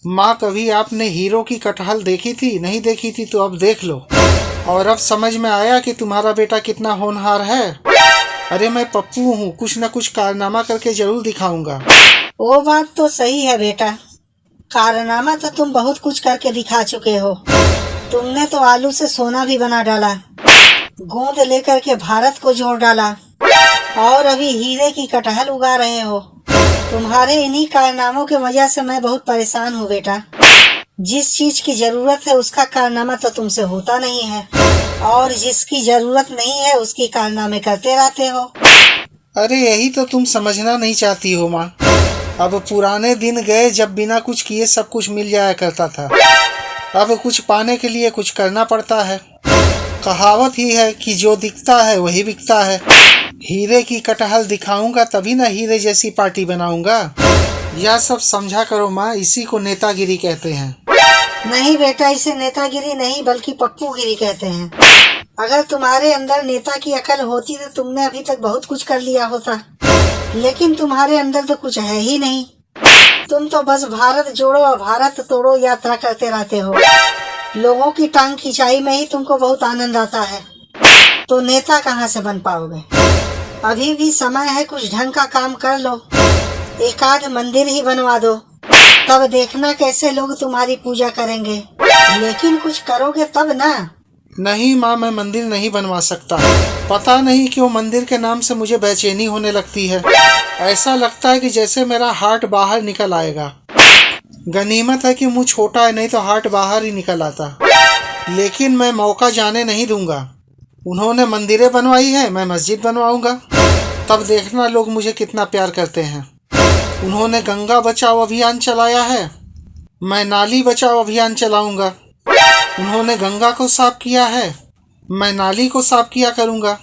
माँ, कभी आपने हीरो की कटहल देखी थी? नहीं देखी थी तो अब देख लो। और अब समझ में आया कि तुम्हारा बेटा कितना होनहार है। अरे मैं पप्पू हूँ, कुछ न कुछ कारनामा करके जरूर दिखाऊंगा। वो बात तो सही है बेटा। कारनामा तो तुम बहुत कुछ करके दिखा चुके हो। तुमने तो आलू से सोना भी बना डाला, गोंद लेकर के भारत को जोड़ डाला, और अभी हीरे की कटहल उगा रहे हो। तुम्हारे इन्हीं कारनामों की वजह से मैं बहुत परेशान हूँ बेटा। जिस चीज की जरूरत है उसका कारनामा तो तुमसे होता नहीं है, और जिसकी जरूरत नहीं है उसकी कारनामे करते रहते हो। अरे यही तो तुम समझना नहीं चाहती हो माँ। अब पुराने दिन गए जब बिना कुछ किए सब कुछ मिल जाया करता था। अब कुछ पाने के लिए कुछ करना पड़ता है। कहावत ही है कि जो दिखता है वही बिकता है। हीरे की कटहल दिखाऊंगा तभी ना हीरे जैसी पार्टी बनाऊंगा। यह सब समझा करो माँ, इसी को नेतागिरी कहते हैं। नहीं बेटा, इसे नेतागिरी नहीं बल्कि पप्पूगिरी कहते हैं। अगर तुम्हारे अंदर नेता की अकल होती तो तुमने अभी तक बहुत कुछ कर लिया होता, लेकिन तुम्हारे अंदर तो कुछ है ही नहीं। तुम तो बस भारत जोड़ो और भारत तोड़ो यात्रा करते रहते हो। लोगों की टांग खिंचाई में ही तुमको बहुत आनंद आता है, तो नेता कहाँ से बन पाओगे। अभी भी समय है, कुछ ढंग का काम कर लो। एक आध मंदिर ही बनवा दो, तब देखना कैसे लोग तुम्हारी पूजा करेंगे। लेकिन कुछ करोगे तब ना। नहीं माँ, मैं मंदिर नहीं बनवा सकता। पता नहीं क्यों मंदिर के नाम से मुझे बेचैनी होने लगती है। ऐसा लगता है कि जैसे मेरा हार्ट बाहर निकल आएगा। गनीमत है कि मुंह छोटा है, नहीं तो हार्ट बाहर ही निकल आता। लेकिन मैं मौका जाने नहीं दूंगा। उन्होंने मंदिरें बनवाई है, मैं मस्जिद बनवाऊंगा। तब देखना लोग मुझे कितना प्यार करते हैं। उन्होंने गंगा बचाओ अभियान चलाया है, मैं नाली बचाओ अभियान चलाऊंगा। उन्होंने गंगा को साफ किया है, मैं नाली को साफ किया करूंगा।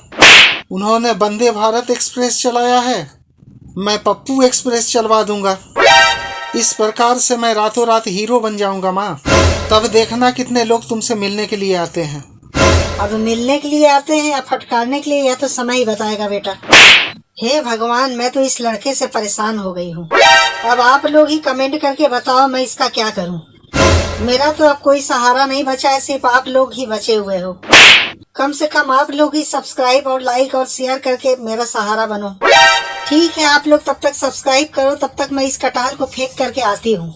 उन्होंने वंदे भारत एक्सप्रेस चलाया है, मैं पप्पू एक्सप्रेस चलवा दूंगा। इस प्रकार से मैं रातों रात हीरो बन जाऊंगा माँ। तब देखना कितने लोग तुमसे मिलने के लिए आते हैं। अब मिलने के लिए आते हैं या फटकारने के लिए, यह तो समय ही बताएगा बेटा। हे भगवान, मैं तो इस लड़के से परेशान हो गई हूँ। अब आप लोग ही कमेंट करके बताओ मैं इसका क्या करूँ। मेरा तो अब कोई सहारा नहीं बचा है, सिर्फ आप लोग ही बचे हुए हो। कम से कम आप लोग ही सब्सक्राइब और लाइक और शेयर करके मेरा सहारा बनो। ठीक है, आप लोग तब तक सब्सक्राइब करो, तब तक मैं इस कटहल को फेंक करके आती हूँ।